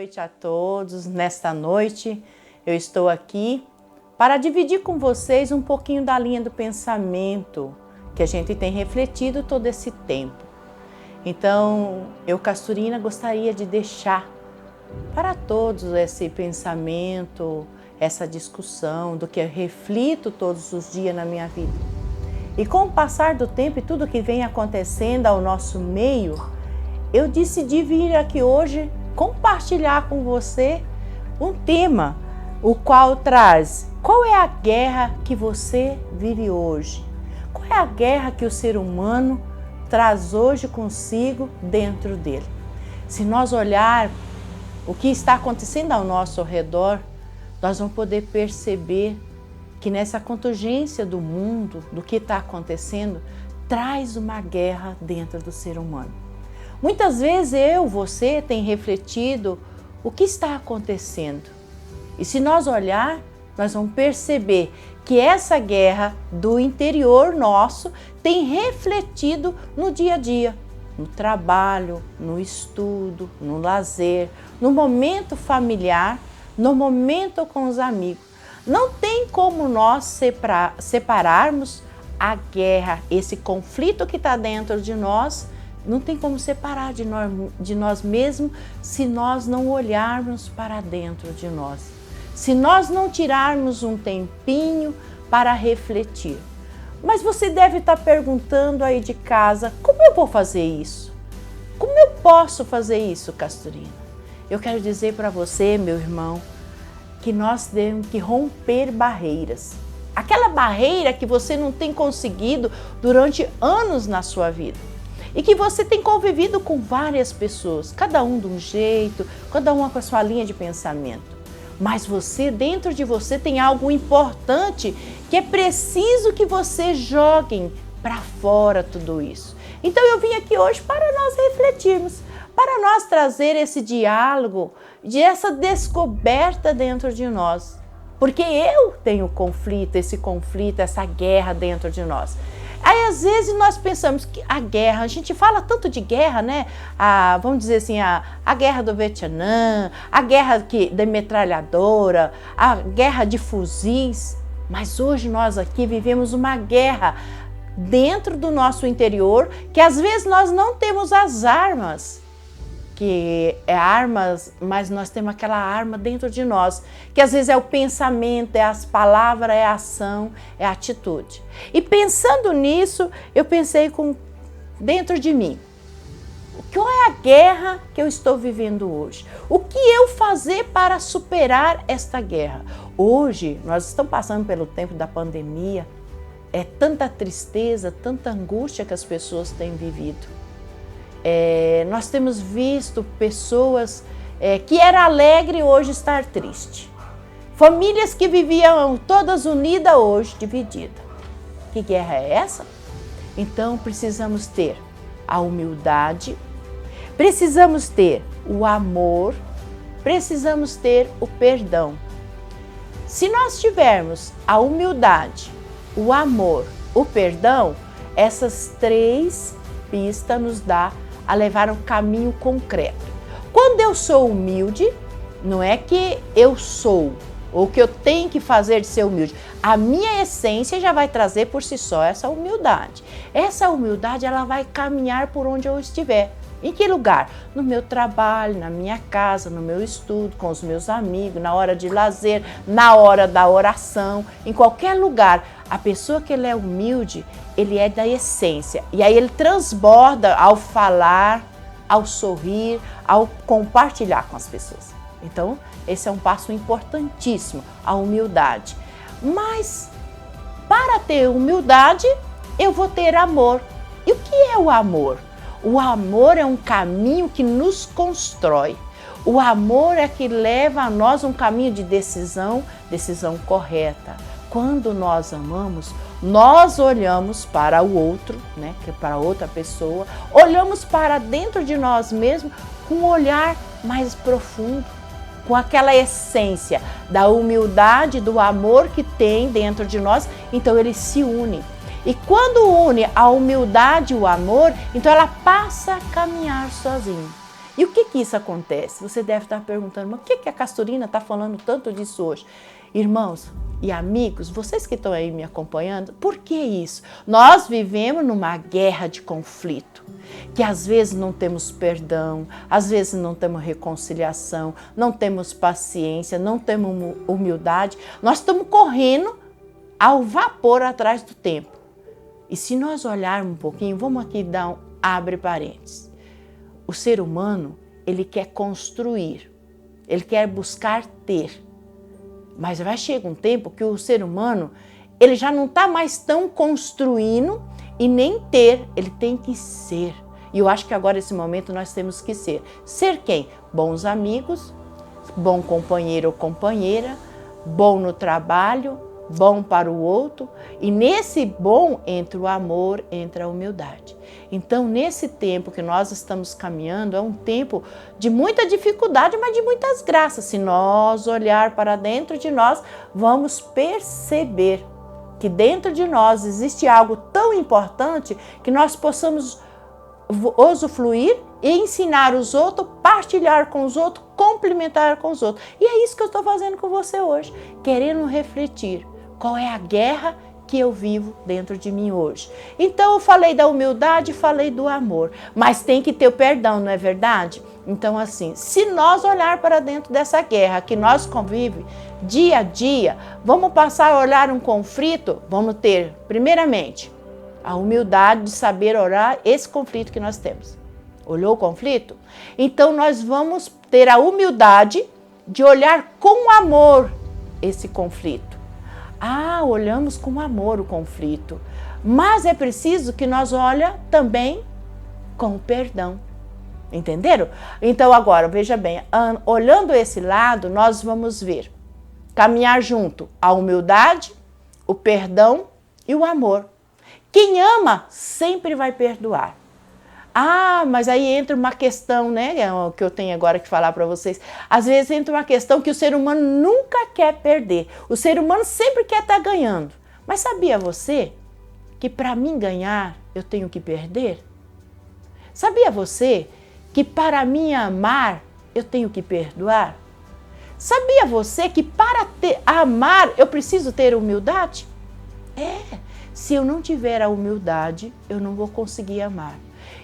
noite a todos. Nesta noite eu estou aqui para dividir com vocês um pouquinho da linha do pensamento que a gente tem refletido todo esse tempo. Então, eu, Casturina, gostaria de deixar para todos esse pensamento, essa discussão do que eu reflito todos os dias na minha vida. E com o passar do tempo e tudo que vem acontecendo ao nosso meio, eu decidi vir aqui hoje compartilhar com você um tema, o qual traz: qual é a guerra que você vive hoje? Qual é a guerra que o ser humano traz hoje consigo dentro dele? Se nós olhar o que está acontecendo ao nosso redor, nós vamos poder perceber que nessa contingência do mundo, do que está acontecendo, traz uma guerra dentro do ser humano. Muitas vezes você tem refletido o que está acontecendo. E se nós olhar, nós vamos perceber que essa guerra do interior nosso tem refletido no dia a dia, no trabalho, no estudo, no lazer, no momento familiar, no momento com os amigos. Não tem como nós separarmos a guerra, esse conflito que está dentro de nós, não tem como separar de nós mesmos se nós não olharmos para dentro de nós. Se nós não tirarmos um tempinho para refletir. Mas você deve estar perguntando aí de casa: como eu vou fazer isso? Como eu posso fazer isso, Casturina? Eu quero dizer para você, meu irmão, que nós temos que romper barreiras. Aquela barreira que você não tem conseguido durante anos na sua vida. E que você tem convivido com várias pessoas, cada um de um jeito, cada uma com a sua linha de pensamento. Mas você, dentro de você, tem algo importante que é preciso que você joguem para fora tudo isso. Então eu vim aqui hoje para nós refletirmos, para nós trazer esse diálogo, essa descoberta dentro de nós. Porque eu tenho conflito, essa guerra dentro de nós. Aí às vezes nós pensamos que a guerra, a gente fala tanto de guerra, né? Vamos dizer assim, a guerra do Vietnã, a guerra da metralhadora, a guerra de fuzis. Mas hoje nós aqui vivemos uma guerra dentro do nosso interior, que às vezes nós não temos as armas, que é armas, mas nós temos aquela arma dentro de nós, que às vezes é o pensamento, é as palavras, é a ação, é a atitude. E pensando nisso, eu pensei dentro de mim, qual é a guerra que eu estou vivendo hoje? O que eu fazer para superar esta guerra? Hoje, nós estamos passando pelo tempo da pandemia, é tanta tristeza, tanta angústia que as pessoas têm vivido. Nós temos visto pessoas que eram alegres hoje estar tristes. Famílias que viviam todas unidas hoje divididas. Que guerra é essa? Então precisamos ter a humildade, precisamos ter o amor, precisamos ter o perdão. Se nós tivermos a humildade, o amor, o perdão, essas três pistas nos dá a levar um caminho concreto. Quando eu sou humilde, não é que eu sou ou que eu tenho que fazer de ser humilde. A minha essência já vai trazer por si só essa humildade. Essa humildade ela vai caminhar por onde eu estiver. Em que lugar? No meu trabalho, na minha casa, no meu estudo, com os meus amigos, na hora de lazer, na hora da oração, em qualquer lugar. A pessoa que ele é humilde, ele é da essência. E aí ele transborda ao falar, ao sorrir, ao compartilhar com as pessoas. Então, esse é um passo importantíssimo, a humildade. Mas, para ter humildade, eu vou ter amor. E o que é o amor? O amor é um caminho que nos constrói. O amor é que leva a nós um caminho de decisão correta. Quando nós amamos, nós olhamos para o outro, né, que é para outra pessoa, olhamos para dentro de nós mesmos com um olhar mais profundo, com aquela essência da humildade, do amor que tem dentro de nós, então eles se unem. E quando une a humildade e o amor, então ela passa a caminhar sozinha. E o que isso acontece? Você deve estar perguntando, mas por que a Castorina está falando tanto disso hoje? Irmãos e amigos, vocês que estão aí me acompanhando, por que isso? Nós vivemos numa guerra de conflito, que às vezes não temos perdão, às vezes não temos reconciliação, não temos paciência, não temos humildade. Nós estamos correndo ao vapor atrás do tempo. E se nós olharmos um pouquinho, vamos aqui dar abre parênteses. O ser humano, ele quer construir, ele quer buscar ter. Mas vai chegar um tempo que o ser humano, ele já não está mais tão construindo e nem ter, ele tem que ser. E eu acho que agora, nesse momento, nós temos que ser. Ser quem? Bons amigos, bom companheiro ou companheira, bom no trabalho, bom para o outro. E nesse bom entra o amor, entra a humildade. Então, nesse tempo que nós estamos caminhando, é um tempo de muita dificuldade, mas de muitas graças. Se nós olhar para dentro de nós, vamos perceber que dentro de nós existe algo tão importante que nós possamos usufruir e ensinar os outros, partilhar com os outros, complementar com os outros. E é isso que eu estou fazendo com você hoje, querendo refletir qual é a guerra que eu vivo dentro de mim hoje. Então eu falei da humildade, falei do amor, mas tem que ter o perdão, não é verdade? Então assim, se nós olhar para dentro dessa guerra que nós convivemos dia a dia, vamos passar a olhar um conflito, vamos ter, primeiramente, a humildade de saber orar esse conflito que nós temos. Olhou o conflito? Então nós vamos ter a humildade de olhar com amor esse conflito. Olhamos com amor o conflito, mas é preciso que nós olhemos também com o perdão. Entenderam? Então agora, veja bem, olhando esse lado, nós vamos ver, caminhar junto a humildade, o perdão e o amor. Quem ama sempre vai perdoar. Mas aí entra uma questão, né, que eu tenho agora que falar para vocês. Às vezes entra uma questão que o ser humano nunca quer perder. O ser humano sempre quer estar ganhando. Mas sabia você que para mim ganhar, eu tenho que perder? Sabia você que para mim amar, eu tenho que perdoar? Sabia você que para amar, eu preciso ter humildade? Se eu não tiver a humildade, eu não vou conseguir amar.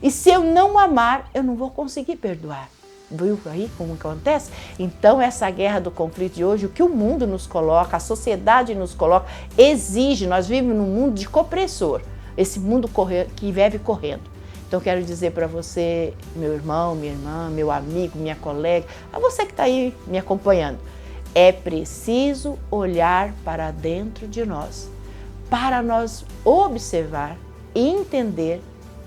E se eu não amar, eu não vou conseguir perdoar. Viu aí como acontece? Então, essa guerra do conflito de hoje, o que o mundo nos coloca, a sociedade nos coloca, exige, nós vivemos num mundo de copressor, esse mundo que vive correndo. Então, quero dizer para você, meu irmão, minha irmã, meu amigo, minha colega, a você que está aí me acompanhando, é preciso olhar para dentro de nós, para nós observar, entender,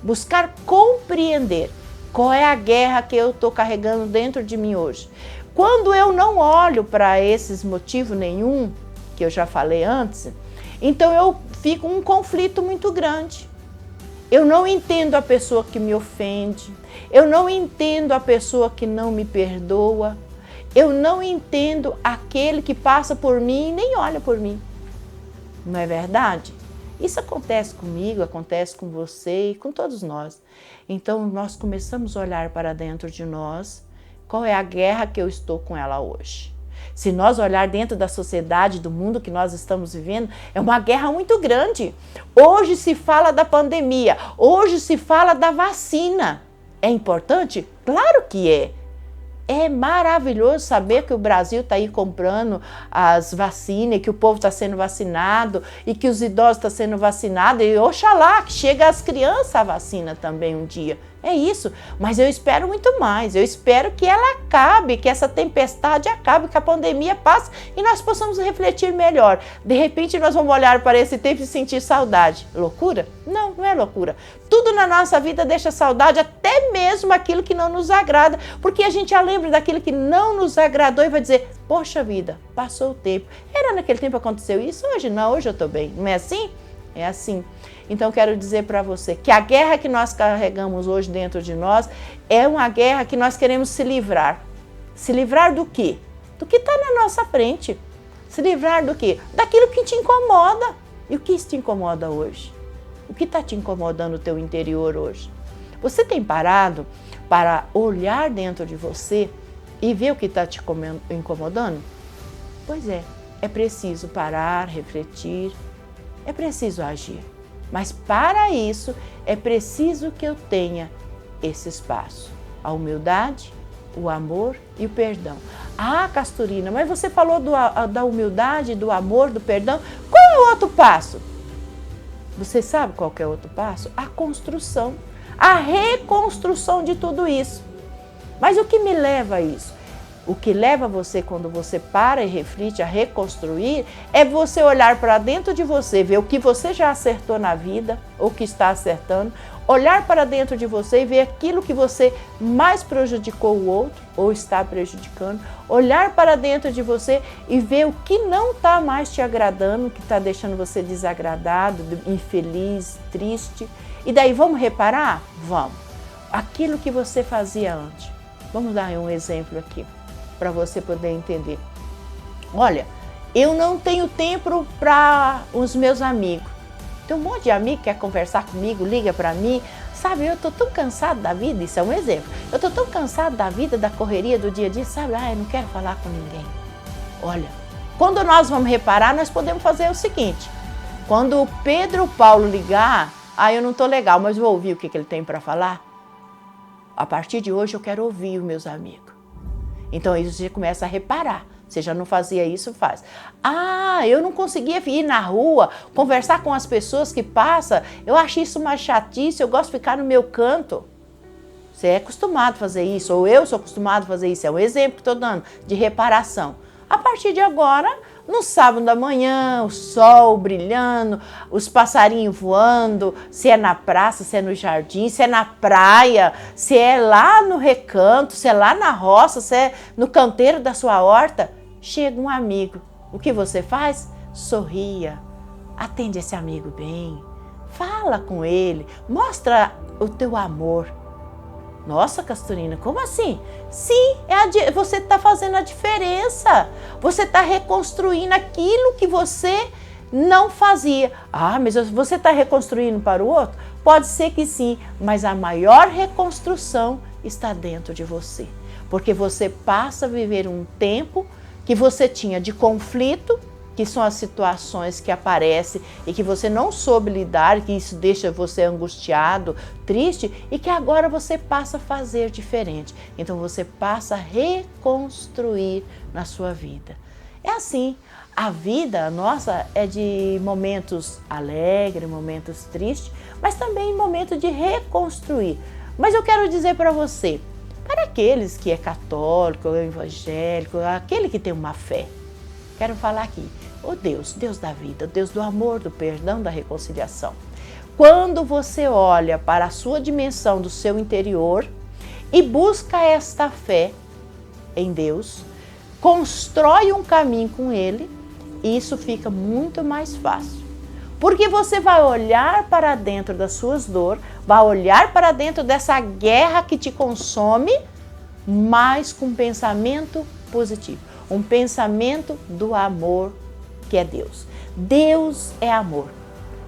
buscar compreender qual é a guerra que eu estou carregando dentro de mim hoje. Quando eu não olho para esses motivos nenhum, que eu já falei antes, então eu fico um conflito muito grande. Eu não entendo a pessoa que me ofende, eu não entendo a pessoa que não me perdoa, eu não entendo aquele que passa por mim e nem olha por mim. Não é verdade? Isso acontece comigo, acontece com você e com todos nós. Então, nós começamos a olhar para dentro de nós, qual é a guerra que eu estou com ela hoje. Se nós olhar dentro da sociedade, do mundo que nós estamos vivendo, é uma guerra muito grande. Hoje se fala da pandemia, hoje se fala da vacina. É importante? Claro que é. É maravilhoso saber que o Brasil está aí comprando as vacinas, que o povo está sendo vacinado e que os idosos estão sendo vacinados. E oxalá que chegue às crianças a vacina também um dia. É isso, mas eu espero muito mais. Eu espero que ela acabe, que essa tempestade acabe, que a pandemia passe e nós possamos refletir melhor. De repente nós vamos olhar para esse tempo e sentir saudade. Loucura? Não, não é loucura. Tudo na nossa vida deixa saudade, até mesmo aquilo que não nos agrada, porque a gente já lembra daquilo que não nos agradou e vai dizer, poxa vida, passou o tempo. Era naquele tempo que aconteceu isso? Hoje não, hoje eu estou bem. Não é assim? É assim. Então, quero dizer para você que a guerra que nós carregamos hoje dentro de nós é uma guerra que nós queremos se livrar. Se livrar do quê? Do que está na nossa frente. Se livrar do quê? Daquilo que te incomoda. E o que te incomoda hoje? O que está te incomodando no teu interior hoje? Você tem parado para olhar dentro de você e ver o que está te incomodando? Pois é preciso parar, refletir, é preciso agir. Mas para isso é preciso que eu tenha esse espaço, a humildade, o amor e o perdão. Ah, Castorina, mas você falou da humildade, do amor, do perdão. Qual é o outro passo? Você sabe qual que é o outro passo? A construção, a reconstrução de tudo isso. Mas o que me leva a isso? O que leva você, quando você para e reflete, a reconstruir, é você olhar para dentro de você, ver o que você já acertou na vida, ou que está acertando, olhar para dentro de você e ver aquilo que você mais prejudicou o outro, ou está prejudicando, olhar para dentro de você e ver o que não está mais te agradando, o que está deixando você desagradado, infeliz, triste. E daí, vamos reparar? Vamos. Aquilo que você fazia antes. Vamos dar um exemplo aqui, para você poder entender. Olha, eu não tenho tempo para os meus amigos. Tem um monte de amigo que quer conversar comigo, liga para mim. Sabe, eu tô tão cansado da vida, isso é um exemplo. Eu tô tão cansado da vida, da correria do dia a dia, sabe? Eu não quero falar com ninguém. Olha, quando nós vamos reparar, nós podemos fazer o seguinte. Quando o Pedro ou Paulo ligar, eu não tô legal, mas vou ouvir o que ele tem para falar. A partir de hoje eu quero ouvir os meus amigos. Então isso você começa a reparar. Você já não fazia isso, faz. Eu não conseguia ir na rua, conversar com as pessoas que passam. Eu acho isso uma chatice, eu gosto de ficar no meu canto. Você é acostumado a fazer isso, ou eu sou acostumado a fazer isso. É um exemplo que estou dando de reparação. A partir de agora, no sábado da manhã, o sol brilhando, os passarinhos voando, se é na praça, se é no jardim, se é na praia, se é lá no recanto, se é lá na roça, se é no canteiro da sua horta, chega um amigo. O que você faz? Sorria, atende esse amigo bem, fala com ele, mostra o teu amor. Nossa, Castorina, como assim? Sim, você está fazendo a diferença. Você está reconstruindo aquilo que você não fazia. Mas você está reconstruindo para o outro? Pode ser que sim, mas a maior reconstrução está dentro de você. Porque você passa a viver um tempo que você tinha de conflito, que são as situações que aparecem e que você não soube lidar, que isso deixa você angustiado, triste, e que agora você passa a fazer diferente. Então você passa a reconstruir na sua vida. É assim, a vida nossa é de momentos alegres, momentos tristes, mas também momentos de reconstruir. Mas eu quero dizer para você, para aqueles que é católico, ou evangélico, aquele que tem uma fé, quero falar aqui, Deus da vida, Deus do amor, do perdão, da reconciliação. Quando você olha para a sua dimensão do seu interior e busca esta fé em Deus, constrói um caminho com Ele, isso fica muito mais fácil. Porque você vai olhar para dentro das suas dores, vai olhar para dentro dessa guerra que te consome, mas com um pensamento positivo. Um pensamento do amor, que é Deus. Deus é amor.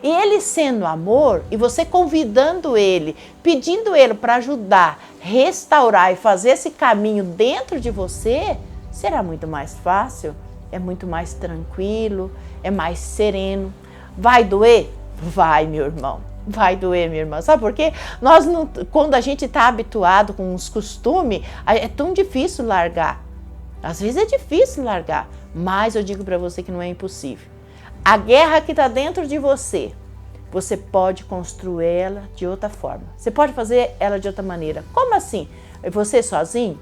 Ele sendo amor e você convidando Ele, pedindo Ele para ajudar, restaurar e fazer esse caminho dentro de você, será muito mais fácil, é muito mais tranquilo, é mais sereno. Vai doer? Vai, meu irmão. Vai doer, minha irmã. Sabe por quê? Quando a gente está habituado com os costumes, é tão difícil largar. Às vezes é difícil largar, mas eu digo para você que não é impossível. A guerra que está dentro de você, você pode construir ela de outra forma. Você pode fazer ela de outra maneira. Como assim? Você sozinho?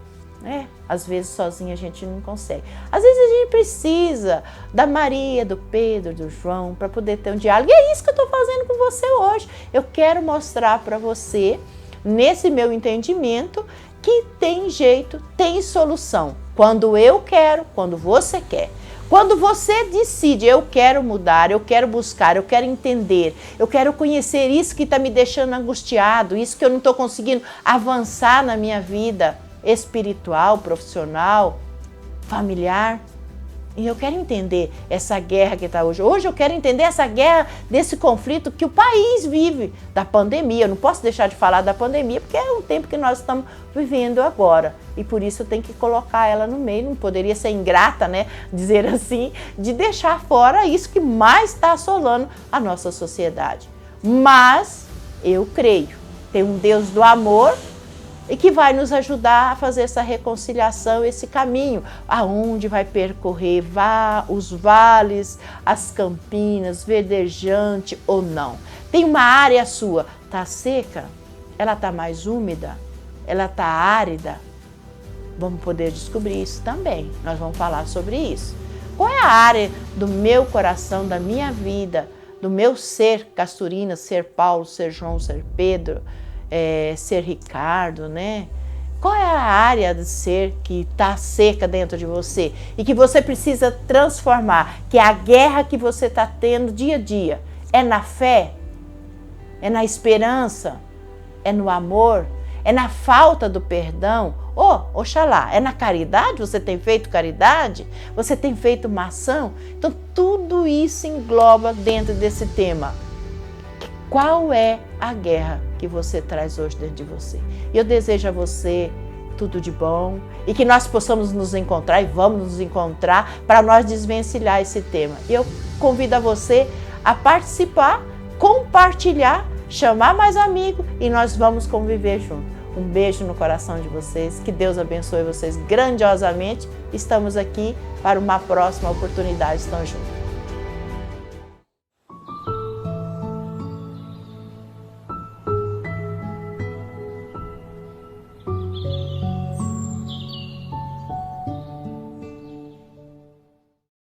Às vezes sozinho a gente não consegue. Às vezes a gente precisa da Maria, do Pedro, do João, para poder ter um diálogo. E é isso que eu estou fazendo com você hoje. Eu quero mostrar para você, nesse meu entendimento, que tem jeito, tem solução. Quando eu quero, quando você quer. Quando você decide, eu quero mudar, eu quero buscar, eu quero entender, eu quero conhecer isso que está me deixando angustiado, isso que eu não estou conseguindo avançar na minha vida espiritual, profissional, familiar. E eu quero entender essa guerra que está hoje. Hoje eu quero entender essa guerra desse conflito que o país vive, da pandemia. Eu não posso deixar de falar da pandemia, porque é o tempo que nós estamos vivendo agora. E por isso eu tenho que colocar ela no meio. Não poderia ser ingrata, né? Dizer assim, de deixar fora isso que mais está assolando a nossa sociedade. Mas eu creio, tem um Deus do amor e que vai nos ajudar a fazer essa reconciliação, esse caminho, aonde vai percorrer os vales, as campinas, verdejante ou não. Tem uma área sua, está seca? Ela está mais úmida? Ela está árida? Vamos poder descobrir isso também, nós vamos falar sobre isso. Qual é a área do meu coração, da minha vida, do meu ser Castorina, ser Paulo, ser João, ser Pedro, ser Ricardo, né? Qual é a área do ser que está seca dentro de você e que você precisa transformar? Que é a guerra que você está tendo dia a dia. É na fé? É na esperança? É no amor? É na falta do perdão? Oxalá, é na caridade? Você tem feito caridade? Você tem feito uma ação? Então tudo isso engloba dentro desse tema. Qual é a guerra que você traz hoje dentro de você? Eu desejo a você tudo de bom e que nós possamos nos encontrar e vamos nos encontrar para nós desvencilhar esse tema. Eu convido a você a participar, compartilhar, chamar mais amigos e nós vamos conviver juntos. Um beijo no coração de vocês, que Deus abençoe vocês grandiosamente. Estamos aqui para uma próxima oportunidade. Estão juntos.